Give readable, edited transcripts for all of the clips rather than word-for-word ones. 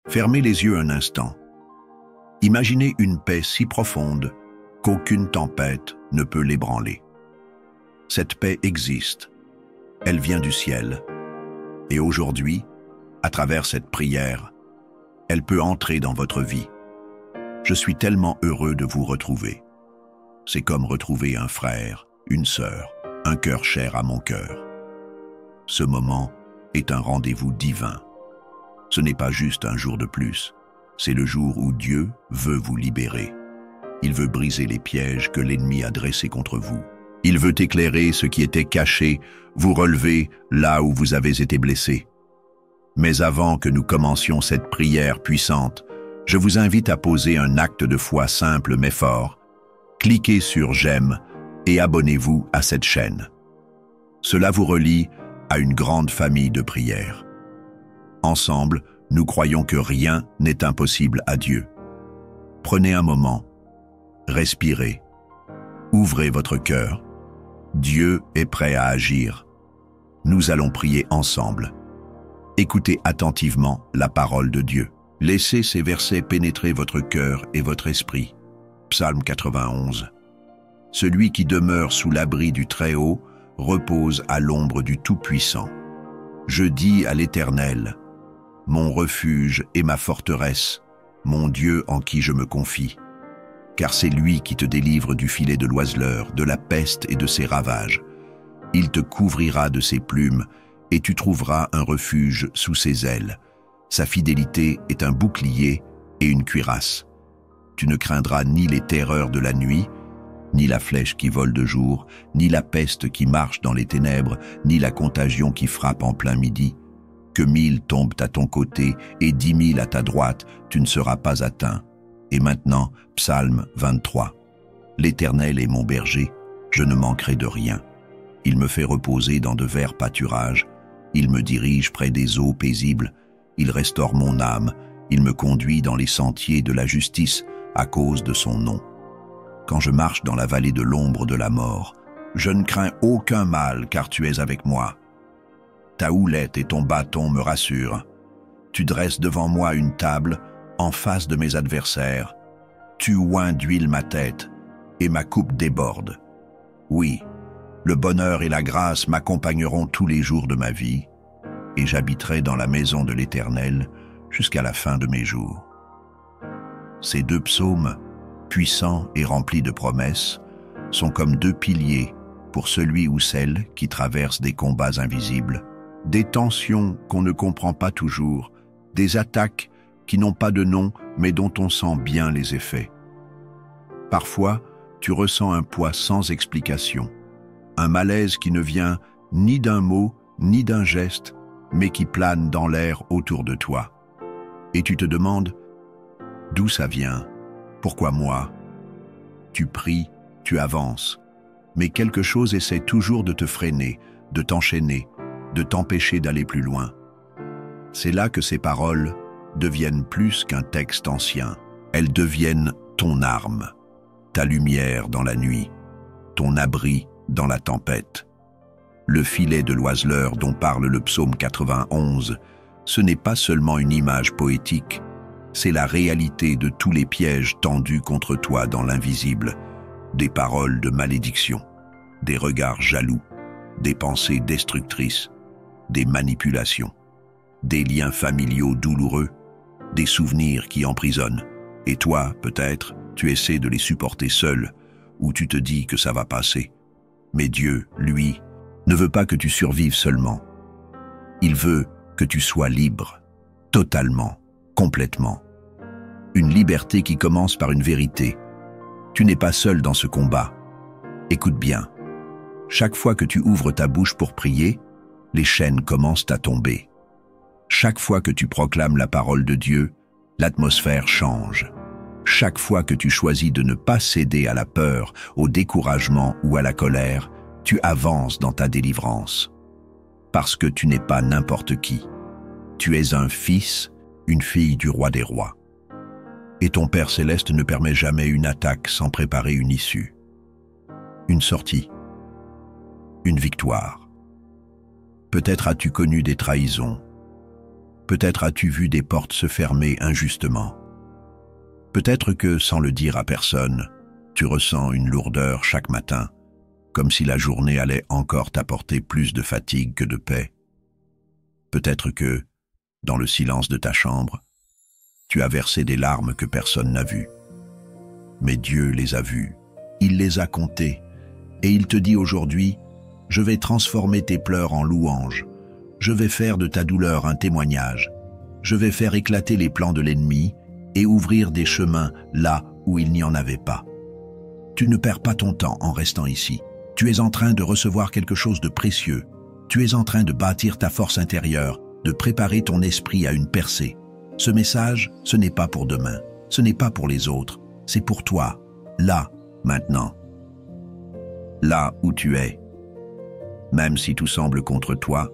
Fermez les yeux un instant. Imaginez une paix si profonde qu'aucune tempête ne peut l'ébranler. Cette paix existe. Elle vient du ciel. Et aujourd'hui, à travers cette prière, elle peut entrer dans votre vie. Je suis tellement heureux de vous retrouver. C'est comme retrouver un frère, une sœur, un cœur cher à mon cœur. Ce moment est un rendez-vous divin. Ce n'est pas juste un jour de plus, c'est le jour où Dieu veut vous libérer. Il veut briser les pièges que l'ennemi a dressés contre vous. Il veut éclairer ce qui était caché, vous relever là où vous avez été blessé. Mais avant que nous commencions cette prière puissante, je vous invite à poser un acte de foi simple mais fort. Cliquez sur « J'aime » et abonnez-vous à cette chaîne. Cela vous relie à une grande famille de prières. Ensemble, nous croyons que rien n'est impossible à Dieu. Prenez un moment, respirez, ouvrez votre cœur. Dieu est prêt à agir. Nous allons prier ensemble. Écoutez attentivement la parole de Dieu. Laissez ces versets pénétrer votre cœur et votre esprit. Psaume 91. Celui qui demeure sous l'abri du Très-Haut repose à l'ombre du Tout-Puissant. Je dis à l'Éternel, mon refuge et ma forteresse, mon Dieu en qui je me confie. Car c'est lui qui te délivre du filet de l'oiseleur, de la peste et de ses ravages. Il te couvrira de ses plumes, et tu trouveras un refuge sous ses ailes. Sa fidélité est un bouclier et une cuirasse. Tu ne craindras ni les terreurs de la nuit, ni la flèche qui vole de jour, ni la peste qui marche dans les ténèbres, ni la contagion qui frappe en plein midi. Que 1000 tombent à ton côté et 10 000 à ta droite, tu ne seras pas atteint. Et maintenant, Psaume 23. L'Éternel est mon berger, je ne manquerai de rien. Il me fait reposer dans de verts pâturages, il me dirige près des eaux paisibles, il restaure mon âme, il me conduit dans les sentiers de la justice à cause de son nom. Quand je marche dans la vallée de l'ombre de la mort, je ne crains aucun mal car tu es avec moi. Ta houlette et ton bâton me rassurent. Tu dresses devant moi une table en face de mes adversaires. Tu oins d'huile ma tête et ma coupe déborde. Oui, le bonheur et la grâce m'accompagneront tous les jours de ma vie et j'habiterai dans la maison de l'Éternel jusqu'à la fin de mes jours. Ces deux psaumes, puissants et remplis de promesses, sont comme deux piliers pour celui ou celle qui traverse des combats invisibles, des tensions qu'on ne comprend pas toujours, des attaques qui n'ont pas de nom mais dont on sent bien les effets. Parfois, tu ressens un poids sans explication, un malaise qui ne vient ni d'un mot ni d'un geste, mais qui plane dans l'air autour de toi. Et tu te demandes, d'où ça vient? Pourquoi moi? Tu pries, tu avances, mais quelque chose essaie toujours de te freiner, de t'enchaîner, de t'empêcher d'aller plus loin. C'est là que ces paroles deviennent plus qu'un texte ancien. Elles deviennent ton arme, ta lumière dans la nuit, ton abri dans la tempête. Le filet de l'oiseleur dont parle le psaume 91, ce n'est pas seulement une image poétique, c'est la réalité de tous les pièges tendus contre toi dans l'invisible, des paroles de malédiction, des regards jaloux, des pensées destructrices, des manipulations, des liens familiaux douloureux, des souvenirs qui emprisonnent. Et toi, peut-être, tu essaies de les supporter seul, ou tu te dis que ça va passer. Mais Dieu, lui, ne veut pas que tu survives seulement. Il veut que tu sois libre, totalement, complètement. Une liberté qui commence par une vérité. Tu n'es pas seul dans ce combat. Écoute bien. Chaque fois que tu ouvres ta bouche pour prier, les chaînes commencent à tomber. Chaque fois que tu proclames la parole de Dieu, l'atmosphère change. Chaque fois que tu choisis de ne pas céder à la peur, au découragement ou à la colère, tu avances dans ta délivrance. Parce que tu n'es pas n'importe qui. Tu es un fils, une fille du roi des rois. Et ton Père céleste ne permet jamais une attaque sans préparer une issue. Une sortie. Une victoire. Peut-être as-tu connu des trahisons, Peut-être as-tu vu des portes se fermer injustement. Peut-être que, sans le dire à personne, tu ressens une lourdeur chaque matin, comme si la journée allait encore t'apporter plus de fatigue que de paix. Peut-être que, dans le silence de ta chambre, tu as versé des larmes que personne n'a vues. Mais Dieu les a vues, il les a comptées, et il te dit aujourd'hui, « Je vais transformer tes pleurs en louanges, je vais faire de ta douleur un témoignage, je vais faire éclater les plans de l'ennemi et ouvrir des chemins là où il n'y en avait pas. » Tu ne perds pas ton temps en restant ici. Tu es en train de recevoir quelque chose de précieux. Tu es en train de bâtir ta force intérieure, de préparer ton esprit à une percée. Ce message, ce n'est pas pour demain, ce n'est pas pour les autres, c'est pour toi, là, maintenant. Là où tu es. Même si tout semble contre toi,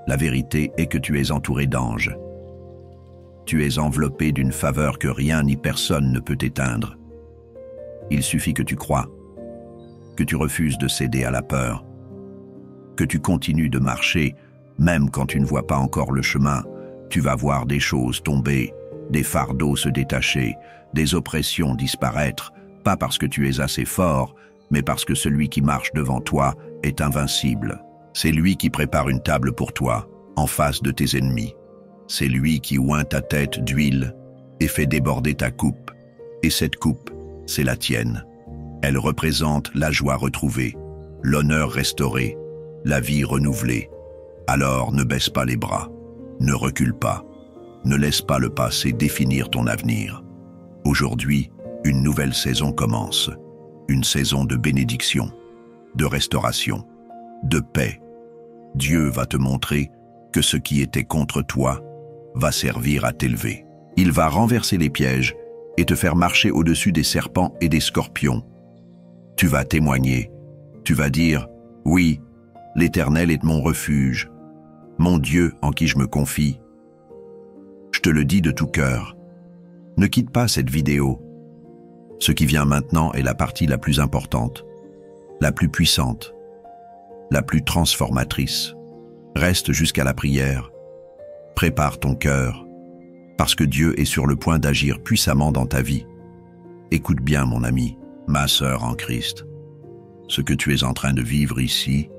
la vérité est que tu es entouré d'anges. Tu es enveloppé d'une faveur que rien ni personne ne peut éteindre. Il suffit que tu crois, que tu refuses de céder à la peur, que tu continues de marcher, même quand tu ne vois pas encore le chemin. Tu vas voir des choses tomber, des fardeaux se détacher, des oppressions disparaître, pas parce que tu es assez fort, mais parce que celui qui marche devant toi est invincible. C'est lui qui prépare une table pour toi, en face de tes ennemis. C'est lui qui oint ta tête d'huile et fait déborder ta coupe. Et cette coupe, c'est la tienne. Elle représente la joie retrouvée, l'honneur restauré, la vie renouvelée. Alors ne baisse pas les bras, ne recule pas, ne laisse pas le passé définir ton avenir. Aujourd'hui, une nouvelle saison commence, une saison de bénédiction, de restauration, de paix. Dieu va te montrer que ce qui était contre toi va servir à t'élever. Il va renverser les pièges et te faire marcher au-dessus des serpents et des scorpions. Tu vas témoigner, tu vas dire, « Oui, l'Éternel est mon refuge, mon Dieu en qui je me confie. » Je te le dis de tout cœur, ne quitte pas cette vidéo. Ce qui vient maintenant est la partie la plus importante, la plus puissante, la plus transformatrice. Reste jusqu'à la prière, prépare ton cœur, parce que Dieu est sur le point d'agir puissamment dans ta vie. Écoute bien, mon ami, ma sœur en Christ. Ce que tu es en train de vivre ici,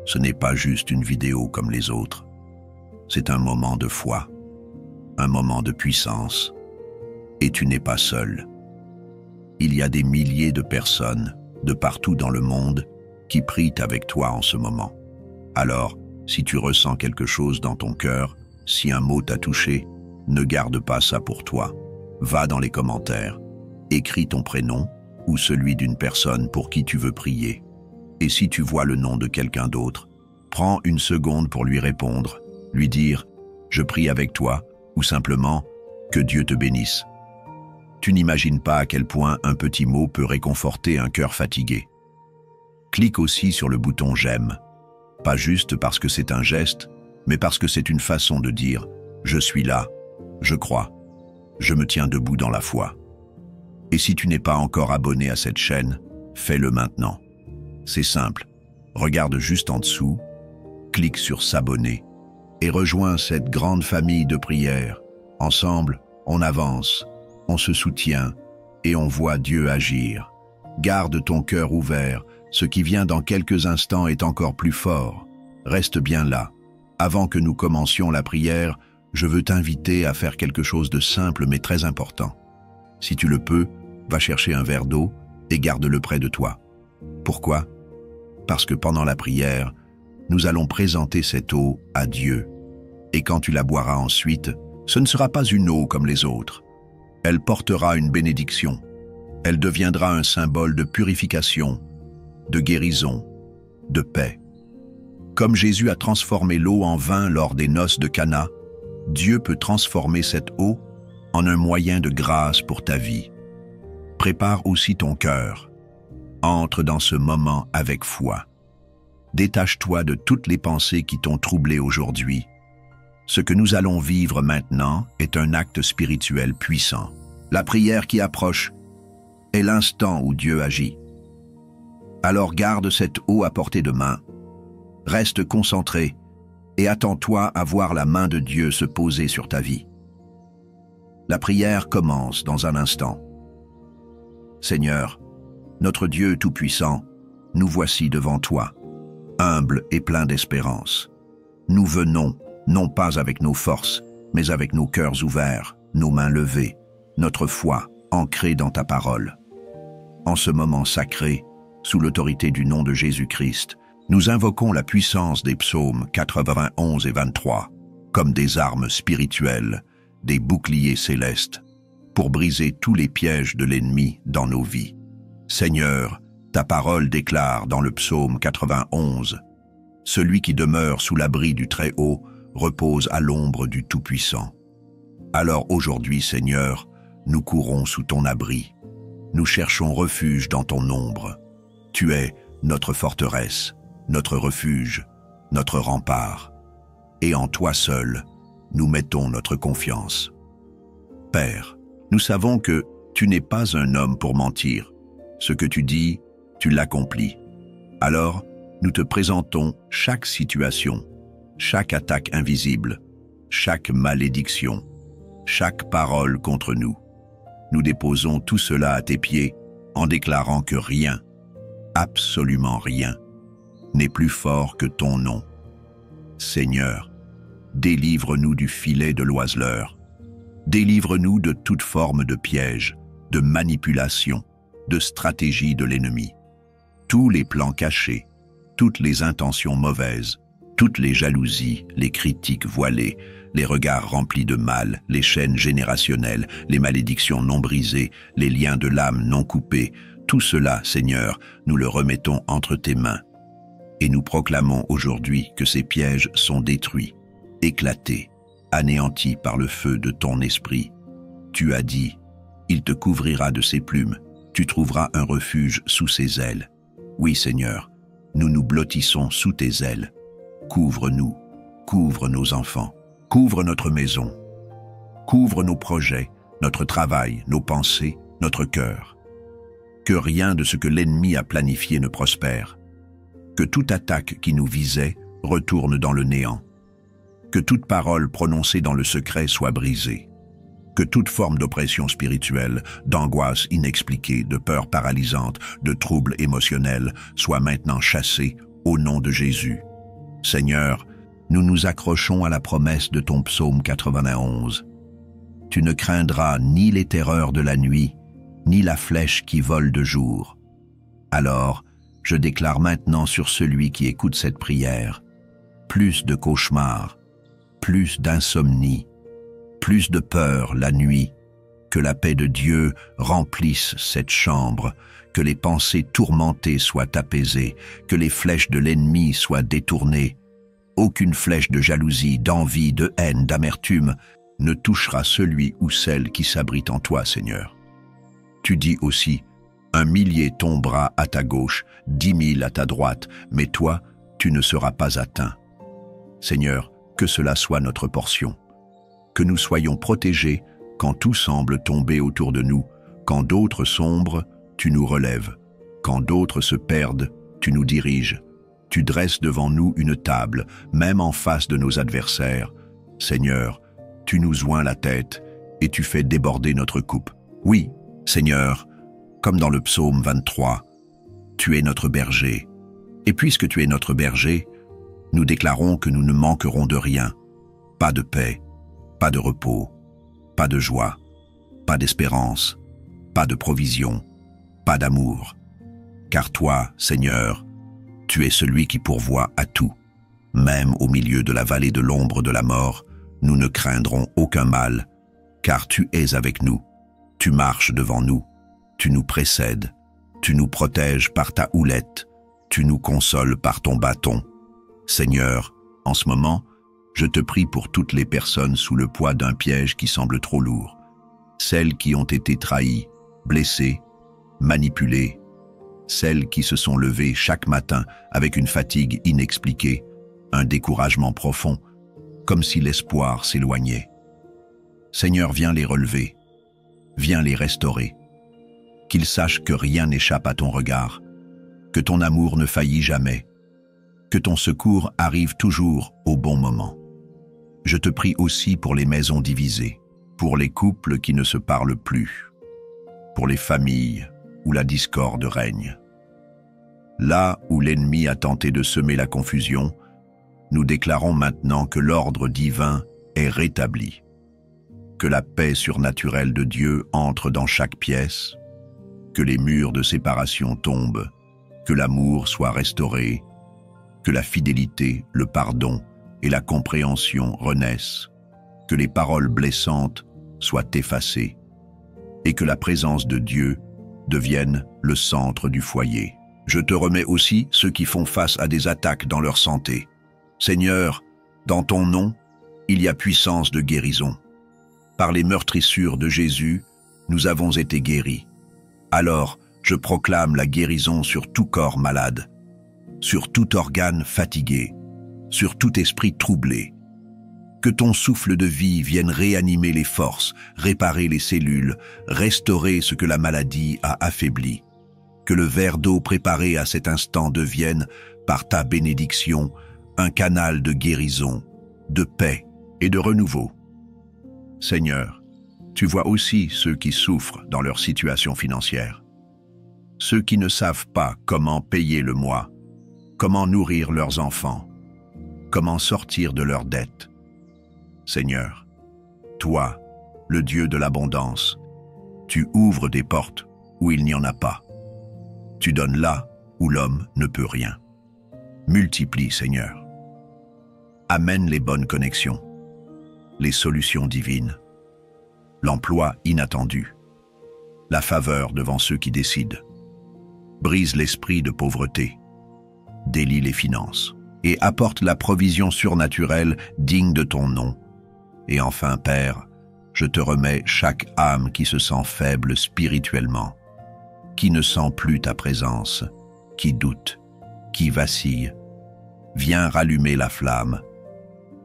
ce n'est pas juste une vidéo comme les autres. C'est un moment de foi, un moment de puissance, et tu n'es pas seul. Il y a des milliers de personnes, de partout dans le monde, qui prient avec toi en ce moment. Alors, si tu ressens quelque chose dans ton cœur, si un mot t'a touché, ne garde pas ça pour toi. Va dans les commentaires, écris ton prénom ou celui d'une personne pour qui tu veux prier. Et si tu vois le nom de quelqu'un d'autre, prends une seconde pour lui répondre, lui dire « Je prie avec toi » ou simplement « Que Dieu te bénisse ». Tu n'imagines pas à quel point un petit mot peut réconforter un cœur fatigué. Clique aussi sur le bouton « J'aime », pas juste parce que c'est un geste, mais parce que c'est une façon de dire « Je suis là, je crois, je me tiens debout dans la foi ». Et si tu n'es pas encore abonné à cette chaîne, fais-le maintenant. C'est simple, regarde juste en dessous, clique sur « S'abonner » et rejoins cette grande famille de prières. Ensemble, on avance, on se soutient et on voit Dieu agir. Garde ton cœur ouvert, ce qui vient dans quelques instants est encore plus fort. Reste bien là. Avant que nous commencions la prière, je veux t'inviter à faire quelque chose de simple mais très important. Si tu le peux, va chercher un verre d'eau et garde-le près de toi. Pourquoi? Parce que pendant la prière, nous allons présenter cette eau à Dieu. Et quand tu la boiras ensuite, ce ne sera pas une eau comme les autres. Elle portera une bénédiction. Elle deviendra un symbole de purification, de guérison, de paix. Comme Jésus a transformé l'eau en vin lors des noces de Cana, Dieu peut transformer cette eau en un moyen de grâce pour ta vie. Prépare aussi ton cœur. Entre dans ce moment avec foi. Détache-toi de toutes les pensées qui t'ont troublé aujourd'hui. Ce que nous allons vivre maintenant est un acte spirituel puissant. La prière qui approche est l'instant où Dieu agit. Alors garde cette eau à portée de main. Reste concentré et attends-toi à voir la main de Dieu se poser sur ta vie. La prière commence dans un instant. Seigneur, notre Dieu Tout-Puissant, nous voici devant toi, humbles et pleins d'espérance. Nous venons, non pas avec nos forces, mais avec nos cœurs ouverts, nos mains levées, notre foi ancrée dans ta parole. En ce moment sacré, sous l'autorité du nom de Jésus-Christ, nous invoquons la puissance des psaumes 91 et 23 comme des armes spirituelles, des boucliers célestes, pour briser tous les pièges de l'ennemi dans nos vies. Seigneur, ta parole déclare dans le psaume 91 « Celui qui demeure sous l'abri du Très-Haut repose à l'ombre du Tout-Puissant. » Alors aujourd'hui, Seigneur, nous courons sous ton abri. Nous cherchons refuge dans ton ombre. Tu es notre forteresse, notre refuge, notre rempart. Et en toi seul, nous mettons notre confiance. Père, nous savons que tu n'es pas un homme pour mentir. Ce que tu dis, tu l'accomplis. Alors, nous te présentons chaque situation, chaque attaque invisible, chaque malédiction, chaque parole contre nous. Nous déposons tout cela à tes pieds en déclarant que rien, absolument rien, n'est plus fort que ton nom. Seigneur, délivre-nous du filet de l'oiseleur. Délivre-nous de toute forme de piège, de manipulation, de stratégie de l'ennemi. Tous les plans cachés, toutes les intentions mauvaises, toutes les jalousies, les critiques voilées, les regards remplis de mal, les chaînes générationnelles, les malédictions non brisées, les liens de l'âme non coupés, tout cela, Seigneur, nous le remettons entre tes mains. Et nous proclamons aujourd'hui que ces pièges sont détruits, éclatés, anéantis par le feu de ton esprit. Tu as dit, il te couvrira de ses plumes, tu trouveras un refuge sous ses ailes. Oui, Seigneur, nous nous blottissons sous tes ailes. Couvre-nous, couvre nos enfants, couvre notre maison, couvre nos projets, notre travail, nos pensées, notre cœur. Que rien de ce que l'ennemi a planifié ne prospère. Que toute attaque qui nous visait retourne dans le néant. Que toute parole prononcée dans le secret soit brisée. Que toute forme d'oppression spirituelle, d'angoisse inexpliquée, de peur paralysante, de troubles émotionnels soit maintenant chassée au nom de Jésus. Seigneur, nous nous accrochons à la promesse de ton psaume 91. Tu ne craindras ni les terreurs de la nuit, ni la flèche qui vole de jour. Alors, je déclare maintenant sur celui qui écoute cette prière, plus de cauchemars, plus d'insomnie, plus de peur la nuit, que la paix de Dieu remplisse cette chambre, que les pensées tourmentées soient apaisées, que les flèches de l'ennemi soient détournées. Aucune flèche de jalousie, d'envie, de haine, d'amertume ne touchera celui ou celle qui s'abrite en toi, Seigneur. Tu dis aussi, 1 millier tombera à ta gauche, 10 000 à ta droite, mais toi, tu ne seras pas atteint. Seigneur, que cela soit notre portion. Que nous soyons protégés quand tout semble tomber autour de nous, quand d'autres sombrent, tu nous relèves, quand d'autres se perdent, tu nous diriges. Tu dresses devant nous une table, même en face de nos adversaires. Seigneur, tu nous oins la tête et tu fais déborder notre coupe. Oui, Seigneur, comme dans le psaume 23, tu es notre berger. Et puisque tu es notre berger, nous déclarons que nous ne manquerons de rien. Pas de paix, pas de repos, pas de joie, pas d'espérance, pas de provision, pas d'amour. Car toi, Seigneur, tu es celui qui pourvoit à tout. Même au milieu de la vallée de l'ombre de la mort, nous ne craindrons aucun mal, car tu es avec nous. Tu marches devant nous, tu nous précèdes, tu nous protèges par ta houlette, tu nous consoles par ton bâton. Seigneur, en ce moment, je te prie pour toutes les personnes sous le poids d'un piège qui semble trop lourd, celles qui ont été trahies, blessées, manipulées, celles qui se sont levées chaque matin avec une fatigue inexpliquée, un découragement profond, comme si l'espoir s'éloignait. Seigneur, viens les relever, viens les restaurer, qu'ils sachent que rien n'échappe à ton regard, que ton amour ne faillit jamais, que ton secours arrive toujours au bon moment. Je te prie aussi pour les maisons divisées, pour les couples qui ne se parlent plus, pour les familles où la discorde règne. Là où l'ennemi a tenté de semer la confusion, nous déclarons maintenant que l'ordre divin est rétabli, que la paix surnaturelle de Dieu entre dans chaque pièce, que les murs de séparation tombent, que l'amour soit restauré, que la fidélité, le pardon et la compréhension renaissent, que les paroles blessantes soient effacées et que la présence de Dieu devienne le centre du foyer. Je te remets aussi ceux qui font face à des attaques dans leur santé. Seigneur, dans ton nom, il y a puissance de guérison. Par les meurtrissures de Jésus, nous avons été guéris. Alors, je proclame la guérison sur tout corps malade, sur tout organe fatigué, sur tout esprit troublé. Que ton souffle de vie vienne réanimer les forces, réparer les cellules, restaurer ce que la maladie a affaibli. Que le verre d'eau préparé à cet instant devienne, par ta bénédiction, un canal de guérison, de paix et de renouveau. Seigneur, tu vois aussi ceux qui souffrent dans leur situation financière. Ceux qui ne savent pas comment payer le mois, comment nourrir leurs enfants, comment sortir de leurs dettes. Seigneur, toi, le Dieu de l'abondance, tu ouvres des portes où il n'y en a pas. Tu donnes là où l'homme ne peut rien. Multiplie, Seigneur. Amène les bonnes connexions, les solutions divines, l'emploi inattendu, la faveur devant ceux qui décident. Brise l'esprit de pauvreté, délie les finances et apporte la provision surnaturelle digne de ton nom. Et enfin, Père, je te remets chaque âme qui se sent faible spirituellement, qui ne sent plus ta présence, qui doute, qui vacille. Viens rallumer la flamme,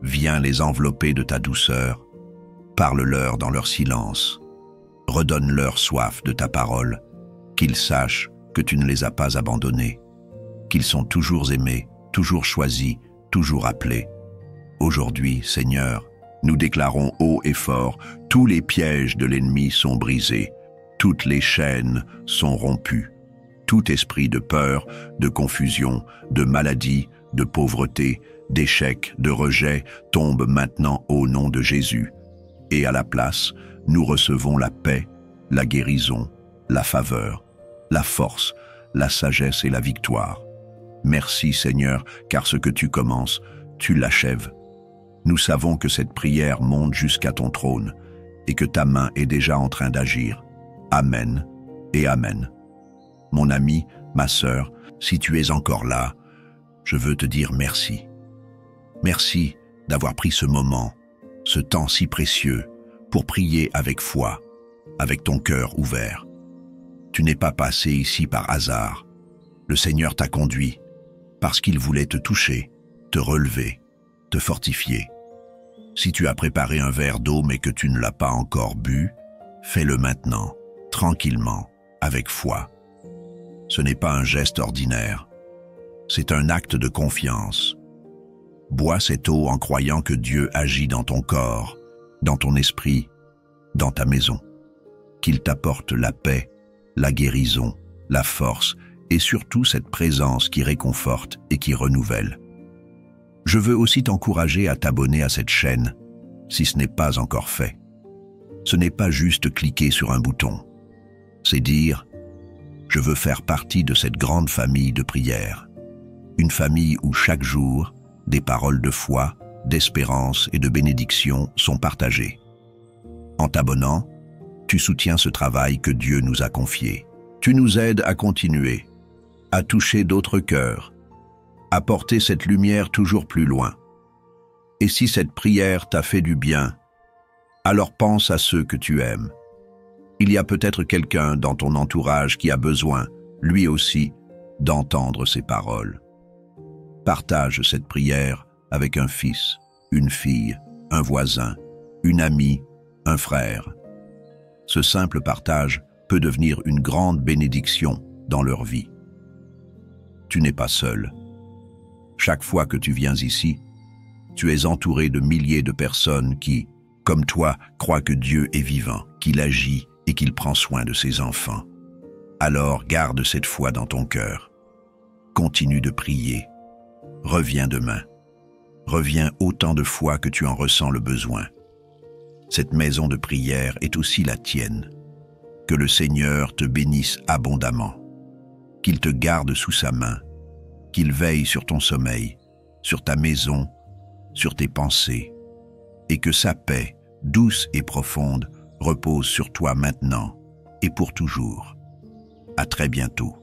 viens les envelopper de ta douceur, parle-leur dans leur silence, redonne-leur soif de ta parole, qu'ils sachent que tu ne les as pas abandonnés, qu'ils sont toujours aimés, toujours choisis, toujours appelés. Aujourd'hui, Seigneur, nous déclarons haut et fort, tous les pièges de l'ennemi sont brisés, toutes les chaînes sont rompues, tout esprit de peur, de confusion, de maladie, de pauvreté, d'échec, de rejet tombe maintenant au nom de Jésus. Et à la place, nous recevons la paix, la guérison, la faveur, la force, la sagesse et la victoire. Merci Seigneur, car ce que tu commences, tu l'achèves. Nous savons que cette prière monte jusqu'à ton trône et que ta main est déjà en train d'agir. Amen et Amen. Mon ami, ma sœur, si tu es encore là, je veux te dire merci. Merci d'avoir pris ce moment, ce temps si précieux, pour prier avec foi, avec ton cœur ouvert. Tu n'es pas passé ici par hasard. Le Seigneur t'a conduit parce qu'il voulait te toucher, te relever, te fortifier. Si tu as préparé un verre d'eau mais que tu ne l'as pas encore bu, fais-le maintenant, tranquillement, avec foi. Ce n'est pas un geste ordinaire, c'est un acte de confiance. Bois cette eau en croyant que Dieu agit dans ton corps, dans ton esprit, dans ta maison. Qu'il t'apporte la paix, la guérison, la force et surtout cette présence qui réconforte et qui renouvelle. Je veux aussi t'encourager à t'abonner à cette chaîne, si ce n'est pas encore fait. Ce n'est pas juste cliquer sur un bouton. C'est dire « Je veux faire partie de cette grande famille de prière ». Une famille où chaque jour, des paroles de foi, d'espérance et de bénédiction sont partagées. En t'abonnant, tu soutiens ce travail que Dieu nous a confié. Tu nous aides à continuer, à toucher d'autres cœurs, à porter cette lumière toujours plus loin. Et si cette prière t'a fait du bien, alors pense à ceux que tu aimes. Il y a peut-être quelqu'un dans ton entourage qui a besoin, lui aussi, d'entendre ces paroles. Partage cette prière avec un fils, une fille, un voisin, une amie, un frère. Ce simple partage peut devenir une grande bénédiction dans leur vie. Tu n'es pas seul. Chaque fois que tu viens ici, tu es entouré de milliers de personnes qui, comme toi, croient que Dieu est vivant, qu'il agit et qu'il prend soin de ses enfants. Alors garde cette foi dans ton cœur. Continue de prier. Reviens demain. Reviens autant de fois que tu en ressens le besoin. Cette maison de prière est aussi la tienne. Que le Seigneur te bénisse abondamment. Qu'il te garde sous sa main. Qu'il veille sur ton sommeil, sur ta maison, sur tes pensées. Et que sa paix, douce et profonde, repose sur toi maintenant et pour toujours. À très bientôt.